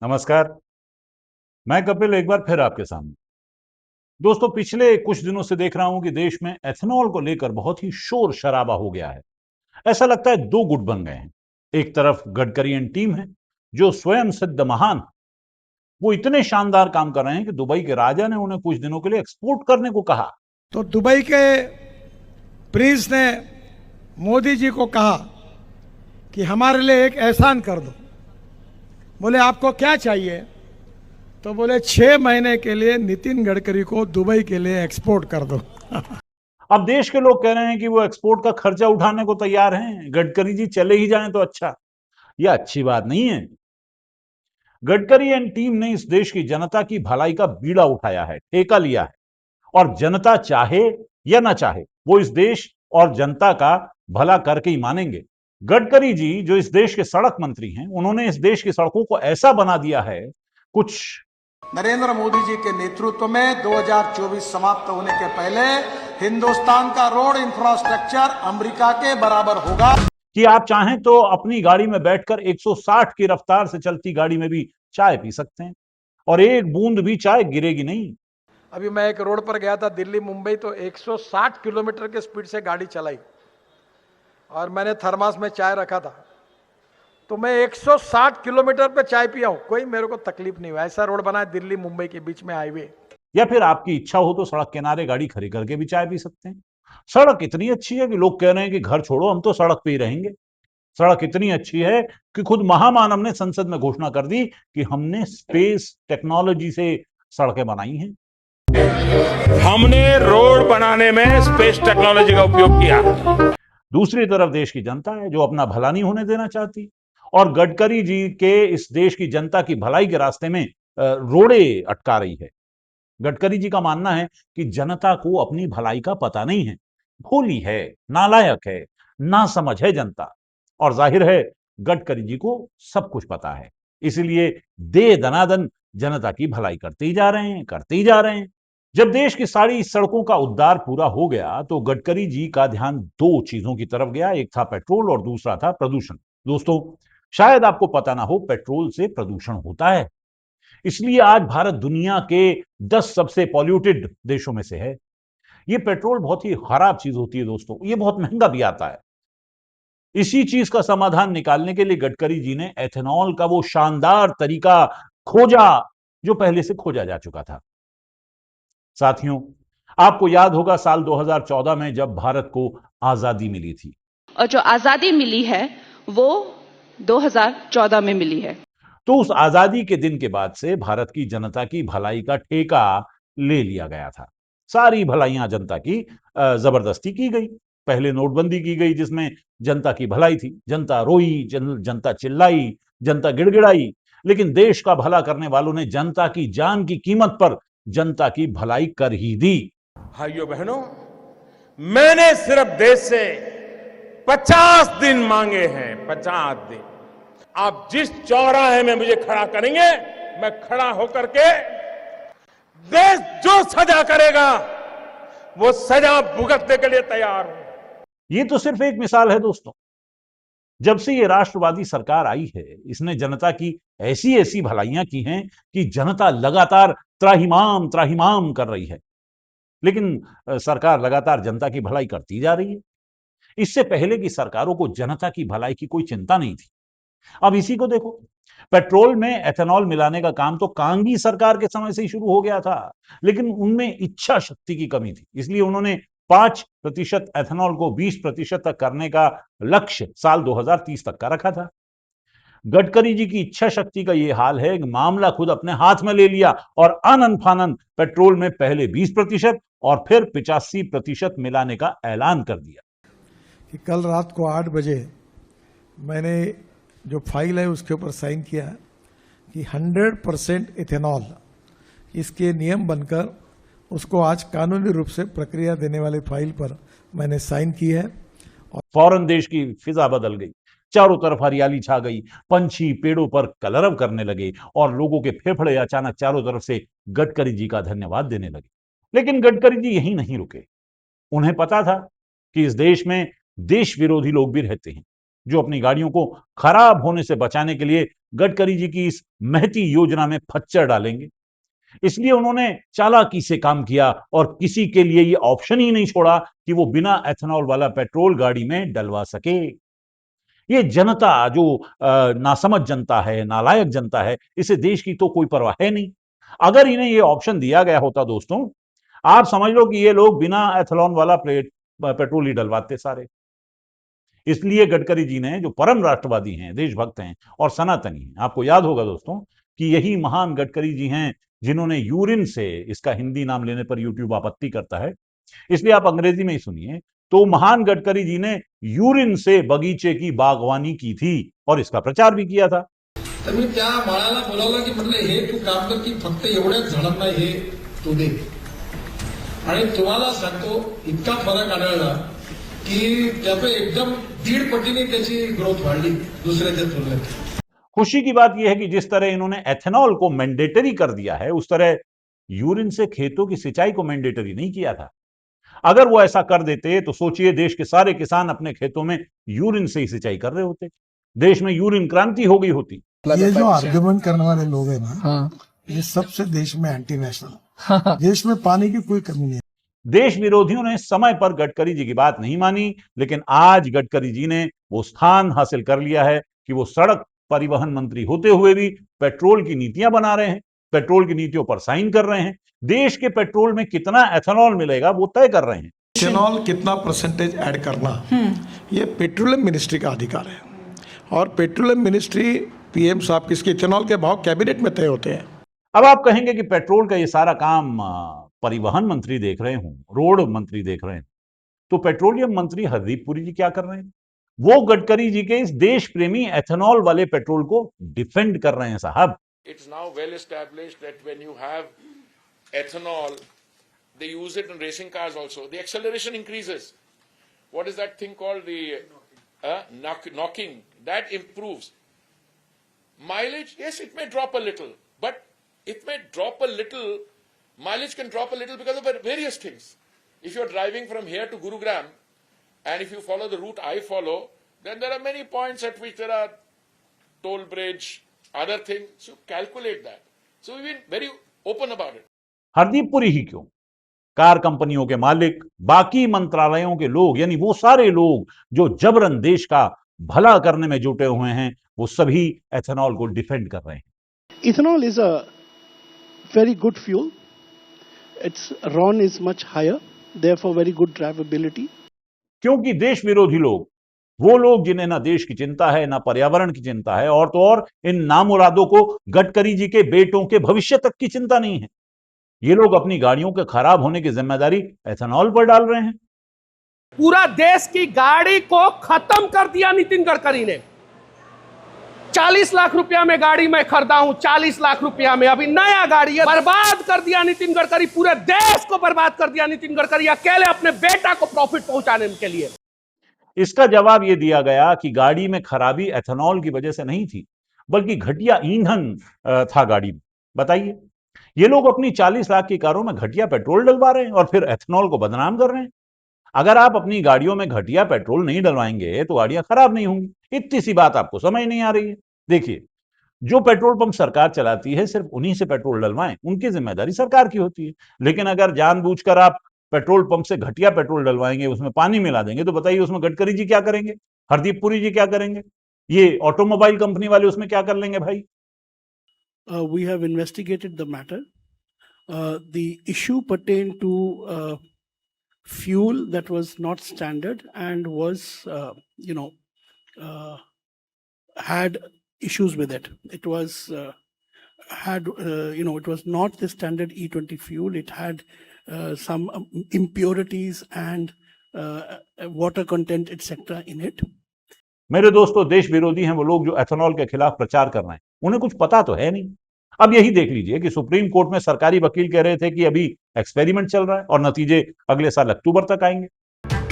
नमस्कार। मैं कपिल एक बार फिर आपके सामने। दोस्तों, पिछले कुछ दिनों से देख रहा हूं कि देश में एथेनॉल को लेकर बहुत ही शोर शराबा हो गया है। ऐसा लगता है दो गुट बन गए हैं। एक तरफ गडकरी एंड टीम है, जो स्वयं सिद्ध महान। वो इतने शानदार काम कर रहे हैं कि दुबई के राजा ने उन्हें कुछ दिनों के लिए एक्सपोर्ट करने को कहा। तो दुबई के प्रिंस ने मोदी जी को कहा कि हमारे लिए एक एहसान कर दो। बोले आपको क्या चाहिए? तो बोले 6 महीने के लिए नितिन गडकरी को दुबई के लिए एक्सपोर्ट कर दो। अब देश के लोग कह रहे हैं कि वो एक्सपोर्ट का खर्चा उठाने को तैयार हैं, गडकरी जी चले ही जाएं तो अच्छा। यह अच्छी बात नहीं है। गडकरी एंड टीम ने इस देश की जनता की भलाई का बीड़ा उठाया है, ठेका लिया है। और जनता चाहे या ना चाहे, वो इस देश और जनता का भला करके ही मानेंगे। गडकरी जी जो इस देश के सड़क मंत्री हैं, उन्होंने इस देश की सड़कों को ऐसा बना दिया है, कुछ नरेंद्र मोदी जी के नेतृत्व में 2024 समाप्त होने के पहले हिंदुस्तान का रोड इंफ्रास्ट्रक्चर अमेरिका के बराबर होगा कि आप चाहें तो अपनी गाड़ी में बैठकर 160 की रफ्तार से चलती गाड़ी में भी चाय पी सकते हैं और एक बूंद भी चाय गिरेगी नहीं। अभी मैं एक रोड पर गया था दिल्ली मुंबई, तो 160 किलोमीटर के स्पीड से गाड़ी चलाई और मैंने थर्मास में चाय रखा था। तो मैं 160 किलोमीटर पे चाय पिया हूं, कोई मेरे को तकलीफ नहीं हुआ। ऐसा रोड बना है दिल्ली मुंबई के बीच में, हाईवे। या फिर आपकी इच्छा हो तो सड़क किनारे गाड़ी खड़ी करके भी चाय पी सकते हैं। सड़क इतनी अच्छी है कि लोग कह रहे हैं कि घर छोड़ो, हम तो सड़क पे ही रहेंगे। सड़क इतनी अच्छी है कि खुद महामानव ने संसद में घोषणा कर दी कि हमने स्पेस टेक्नोलॉजी से सड़कें बनाई हैं। हमने रोड बनाने में स्पेस टेक्नोलॉजी का उपयोग किया। दूसरी तरफ देश की जनता है जो अपना भला नहीं होने देना चाहती और गडकरी जी के इस देश की जनता की भलाई के रास्ते में रोड़े अटका रही है। गडकरी जी का मानना है कि जनता को अपनी भलाई का पता नहीं है, भोली है, नालायक है, नासमझ है जनता। और जाहिर है गडकरी जी को सब कुछ पता है, इसलिए दे दनादन जनता की भलाई करते ही जा रहे हैं, करते ही जा रहे हैं। जब देश की सारी सड़कों का उद्धार पूरा हो गया तो गडकरी जी का ध्यान दो चीजों की तरफ गया। एक था पेट्रोल और दूसरा था प्रदूषण। दोस्तों, शायद आपको पता ना हो, पेट्रोल से प्रदूषण होता है, इसलिए आज भारत दुनिया के 10 सबसे पॉल्यूटेड देशों में से है। यह पेट्रोल बहुत ही खराब चीज होती है दोस्तों, यह बहुत महंगा भी आता है। इसी चीज का समाधान निकालने के लिए गडकरी जी ने एथेनॉल का वो शानदार तरीका खोजा जो पहले से खोजा जा चुका था। साथियों, आपको याद होगा साल 2014 में जब भारत को आजादी मिली थी, और जो आजादी मिली है वो 2014 में मिली है। तो उस आजादी के दिन के बाद से भारत की जनता की भलाई का ठेका ले लिया गया था। सारी भलाइयां जनता की जबरदस्ती की गई। पहले नोटबंदी की गई जिसमें जनता की भलाई थी। जनता रोई, जनता चिल्लाई, जनता गिड़गिड़ाई, लेकिन देश का भला करने वालों ने जनता की जान की कीमत पर जनता की भलाई कर ही दी। भाइयों बहनों, मैंने सिर्फ देश से 50 दिन मांगे हैं, 50 दिन। आप जिस चौराहे में मुझे खड़ा करेंगे, मैं खड़ा होकर के देश जो सजा करेगा वो सजा भुगतने के लिए तैयार हूं। ये तो सिर्फ एक मिसाल है दोस्तों। जब से ये राष्ट्रवादी सरकार आई है, इसने जनता की ऐसी ऐसी भलाइयां की हैं कि जनता लगातार त्राहिमाम त्राहिमाम कर रही है। लेकिन सरकार लगातार जनता की भलाई करती जा रही है। इससे पहले की सरकारों को जनता की भलाई की कोई चिंता नहीं थी। अब इसी को देखो, पेट्रोल में एथेनॉल मिलाने का काम तो कांगी सरकार के समय से ही शुरू हो गया था, लेकिन उनमें इच्छा शक्ति की कमी थी। इसलिए उन्होंने 5% एथेनॉल को 20% तक करने का लक्ष्य साल 2030 तक का रखा था। गडकरी जी की इच्छा शक्ति का यह हाल है कि मामला खुद अपने हाथ में ले लिया और आनन फानन पेट्रोल में पहले 20% और फिर 85% मिलाने का ऐलान कर दिया। कि कल रात को 8 बजे मैंने जो फाइल है उसके ऊपर साइन किया कि 100% इथेनॉल इसके नियम बनकर उसको आज कानूनी रूप से प्रक्रिया देने वाले फाइल पर मैंने साइन की है। और फौरन देश की फिजा बदल गई, चारों तरफ हरियाली छा गई, पंछी पेड़ों पर कलरव करने लगे और लोगों के फेफड़े अचानक चारों तरफ से गडकरी जी का धन्यवाद देने लगे। लेकिन गडकरी जी यहीं नहीं रुके। उन्हें पता था कि इस देश में देश विरोधी लोग भी रहते हैं। जो अपनी गाड़ियों को खराब होने से बचाने के लिए गडकरी जी की इस महती योजना में फच्चर डालेंगे। इसलिए उन्होंने चालाकी से काम किया और किसी के लिए ये ऑप्शन ही नहीं छोड़ा कि वो बिना एथेनॉल वाला पेट्रोल गाड़ी में डलवा सके। ये जनता जो नासमझ जनता है, नालायक जनता है, इसे देश की तो कोई परवाह है नहीं। अगर इन्हें ये ऑप्शन दिया गया होता दोस्तों, आप समझ लो कि ये लोग बिना एथेनॉल वाला पेट्रोल ही डलवाते सारे। इसलिए गडकरी जी ने, जो परम राष्ट्रवादी हैं, देशभक्त हैं और सनातनी हैं, आपको याद होगा दोस्तों कि यही महान गडकरी जी हैं जिन्होंने यूरिन से, इसका हिंदी नाम लेने पर यूट्यूब आपत्ति करता है, इसलिए आप अंग्रेजी में ही सुनिए, तो महान गडकरी जी ने यूरिन से बगीचे की बागवानी की थी और इसका प्रचार भी किया था। तर मी त्या बाळाला बोलावलं की म्हटलं हे तू काम कर की फक्त एवढ्याच झाडांना हे तू दे आणि तुम्हाला सांगतो इतका फरक आढळला की त्याचं एकदम 1.5 पटीने त्याची ग्रोथ वाढली दुसऱ्याच्या तुलनेत। खुशी की बात यह है कि जिस तरह इन्होंने एथेनॉल को मैंडेटरी कर दिया है, उस तरह यूरिन से खेतों की सिंचाई को मैंडेटरी नहीं किया था। अगर वो ऐसा कर देते तो सोचिए देश के सारे किसान अपने खेतों में यूरिन से ही सिंचाई कर रहे होते, देश में यूरिन क्रांति हो गई होती। ये जो आर्ग्यूमेंट करने वाले लोग हैं ना, ये सबसे देश में एंटी नेशनल, देश में पानी की कोई कमी नहीं है। देश विरोधियों ने समय पर गडकरी जी की बात नहीं मानी, लेकिन आज गडकरी जी ने वो स्थान हासिल कर लिया है कि वो सड़क परिवहन मंत्री होते हुए भी पेट्रोल की नीतियां बना रहे हैं, पेट्रोल की नीतियों पर साइन कर रहे हैं, देश के पेट्रोल में कितना एथेनॉल मिलेगा वो तय कर रहे हैं। इथेनॉल कितना परसेंटेज ऐड करना, ये पेट्रोलियम मिनिस्ट्री का अधिकार है और पेट्रोलियम मिनिस्ट्री पीएम साहब किसके इथेनॉल के भाव कैबिनेट में तय होते हैं। अब आप कहेंगे कि पेट्रोल का ये सारा काम परिवहन मंत्री देख रहे हों, रोड मंत्री देख रहे हैं, तो पेट्रोलियम मंत्री हरदीप पुरी जी क्या कर रहे हैं? वो गडकरी जी के इस देश प्रेमी एथेनॉल वाले पेट्रोल को डिफेंड कर रहे हैं साहब। It's now well established that when you have ethanol, they use it in racing cars also. The acceleration increases. What is that thing called? The knocking. That improves. Mileage, yes, it may drop a little, but it may drop a little. Mileage can drop a little because of various things. If you're driving from here to Gurugram, and if you follow the route I follow, then there are many points at which there are toll bridge, other things. So calculate that. So we've been very open about it. Hardeep Puri ही क्यों, car कंपनियों के मालिक, बाकी मंत्रालयों के लोग, यानी वो सारे लोग जो जबरन देश का भला करने में जुटे हुए हैं, वो सभी एथेनॉल को डिफेंड कर रहे हैं। Ethanol is a very good fuel. Its RON is much higher, therefore very good drivability. क्योंकि देश विरोधी लोग, वो लोग जिन्हें ना देश की चिंता है, ना पर्यावरण की चिंता है, और तो और इन नामुरादों को गडकरी जी के बेटों के भविष्य तक की चिंता नहीं है, ये लोग अपनी गाड़ियों के खराब होने की जिम्मेदारी एथेनॉल पर डाल रहे हैं। पूरा देश की गाड़ी को खत्म कर दिया नितिन गडकरी ने। 40 लाख रुपया में गाड़ी मैं खरीदा हूं, 40 लाख रुपया में, अभी नया गाड़ी है। बर्बाद कर दिया नितिन गडकरी, पूरे देश को बर्बाद कर दिया नितिन गडकरी, अकेले अपने बेटा को प्रॉफिट पहुंचाने के लिए। इसका जवाब यह दिया गया कि गाड़ी में खराबी एथेनॉल की वजह से नहीं थी, बल्कि घटिया ईंधन था गाड़ी में। बताइए, ये लोग अपनी 40 लाख की कारों में घटिया पेट्रोल डलवा रहे हैं और फिर एथेनॉल को बदनाम कर रहे हैं। अगर आप अपनी गाड़ियों में घटिया पेट्रोल नहीं डलवाएंगे तो गाड़ियां खराब नहीं होंगी। इतनी सी बात आपको समझ नहीं आ रही है। देखिए, जो पेट्रोल पंप सरकार चलाती है, सिर्फ उन्हीं से पेट्रोल डलवाएं, उनकी जिम्मेदारी सरकार की होती है। लेकिन अगर जानबूझकर आप पेट्रोल पंप से घटिया पेट्रोल डलवाएंगे, उसमें पानी मिला देंगे, तो बताइए उसमें गडकरी जी क्या करेंगे, हरदीप पुरी जी क्या करेंगे, ये ऑटोमोबाइल कंपनी वाले उसमें क्या कर लेंगे भाई? We have investigated the matter. The issue pertained to fuel that was not standard and was, had issues with it. It was it was not the standard E20 fuel. It had some impurities and water content, etc. in it. मेरे दोस्तों, देश विरोधी हैं वो लोग जो ethanol के खिलाफ प्रचार कर रहे हैं, उन्हें कुछ पता तो है नहीं। अब यही देख लीजिए कि सुप्रीम कोर्ट में सरकारी वकील कह रहे थे कि अभी एक्सपेरिमेंट चल रहा है और नतीजे अगले साल अक्टूबर तक आएंगे।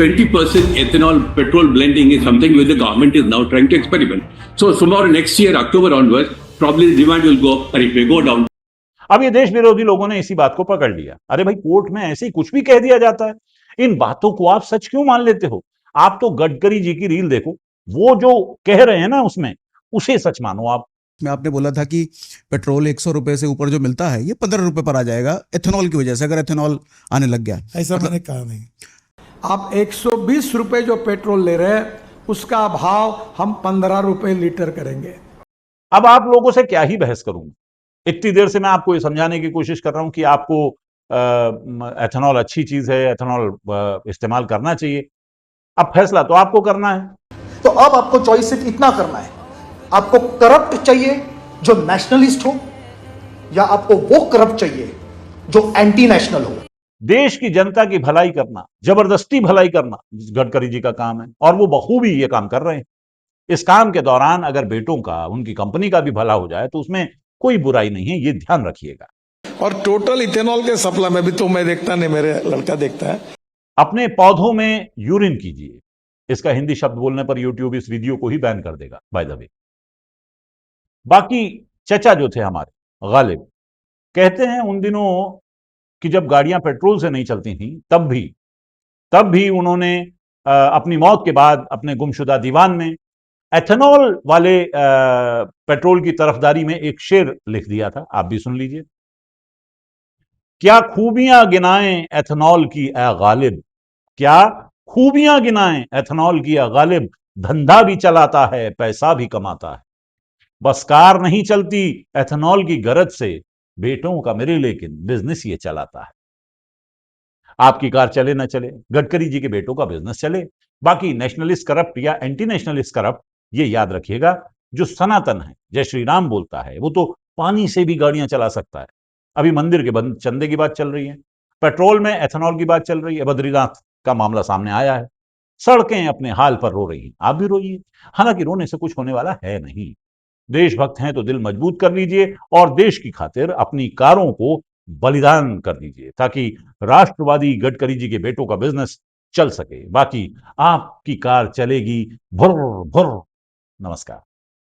20% ethanol petrol blending is something which the government is now trying to experiment. So tomorrow next year, October onwards, probably the demand will go up or it may go down. अब ये देश विरोधी लोगों ने इसी बात को पकड़ लिया। अरे भाई, कोर्ट में ऐसे ही कुछ भी कह दिया जाता है, इन बातों को आप सच क्यों मान लेते हो? आप तो गडकरी जी की रील देखो, वो जो कह रहे हैं ना उसमें, उसे सच मानो आप। में आपने बोला था कि पेट्रोल 100 रुपए से ऊपर जो मिलता है ये 15 रुपए पर आ जाएगा एथेनॉल की वजह से, अगर एथेनॉल आने लग गया। ऐसा मैंने कहा नहीं। आप 120 रुपए जो पेट्रोल ले रहे हैं उसका भाव हम 15 रुपए लीटर करेंगे। अब आप लोगों से क्या ही बहस करूंगा, इतनी देर से मैं आपको ये समझाने की कोशिश कर रहा हूं कि आपको एथेनॉल अच्छी चीज है, एथेनॉल इस्तेमाल करना चाहिए। अब फैसला तो आपको करना है। तो अब आपको चॉइस सिर्फ इतना करना है, आपको करप्ट चाहिए जो नेशनलिस्ट हो, या आपको वो करप्ट चाहिए जो एंटी नेशनल हो। देश की जनता की भलाई करना, जबरदस्ती भलाई करना गडकरी जी का काम है, और वो बखूबी ये काम कर रहे हैं। इस काम के दौरान अगर बेटों का, उनकी कंपनी का भी भला हो जाए तो उसमें कोई बुराई नहीं है, ये ध्यान रखिएगा। और टोटल इथेनॉल के सप्लाई में भी तो मैं देखता नहीं, मेरे लड़का देखता है। अपने पौधों में यूरिन कीजिए, इसका हिंदी शब्द बोलने पर यूट्यूब इस वीडियो को ही बैन कर देगा, बाय द वे। बाकी चचा जो थे हमारे गालिब, कहते हैं उन दिनों कि जब गाड़ियां पेट्रोल से नहीं चलती थी तब भी उन्होंने अपनी मौत के बाद अपने गुमशुदा दीवान में एथेनॉल वाले पेट्रोल की तरफदारी में एक शेर लिख दिया था, आप भी सुन लीजिए। क्या खूबियां गिनाएं एथेनॉल की ए गालिब, क्या खूबियां गिनाएं एथेनॉल की ए गालिब, धंधा भी चलाता है पैसा भी कमाता है, बस कार नहीं चलती एथेनॉल की गरज से, बेटों का मेरे लेकिन बिजनेस ये चलाता है। आपकी कार चले ना चले, गडकरी जी के बेटों का बिजनेस चले। बाकी नेशनलिस्ट करप्ट या एंटी नेशनलिस्ट करप्ट, ये याद रखिएगा, जो सनातन है, जय श्री राम बोलता है, वो तो पानी से भी गाड़ियां चला सकता है। अभी मंदिर के बंद चंदे की बात चल रही है, पेट्रोल में एथेनॉल की बात चल रही है, बद्रीनाथ का मामला सामने आया है। सड़कें अपने हाल पर रो रही हैं, आप भी रोइए। हालांकि रोने से कुछ होने वाला है नहीं। देशभक्त हैं तो दिल मजबूत कर लीजिए और देश की खातिर अपनी कारों को बलिदान कर दीजिए, ताकि राष्ट्रवादी गडकरी जी के बेटों का बिजनेस चल सके। बाकी आपकी कार चलेगी भुर भुर। नमस्कार।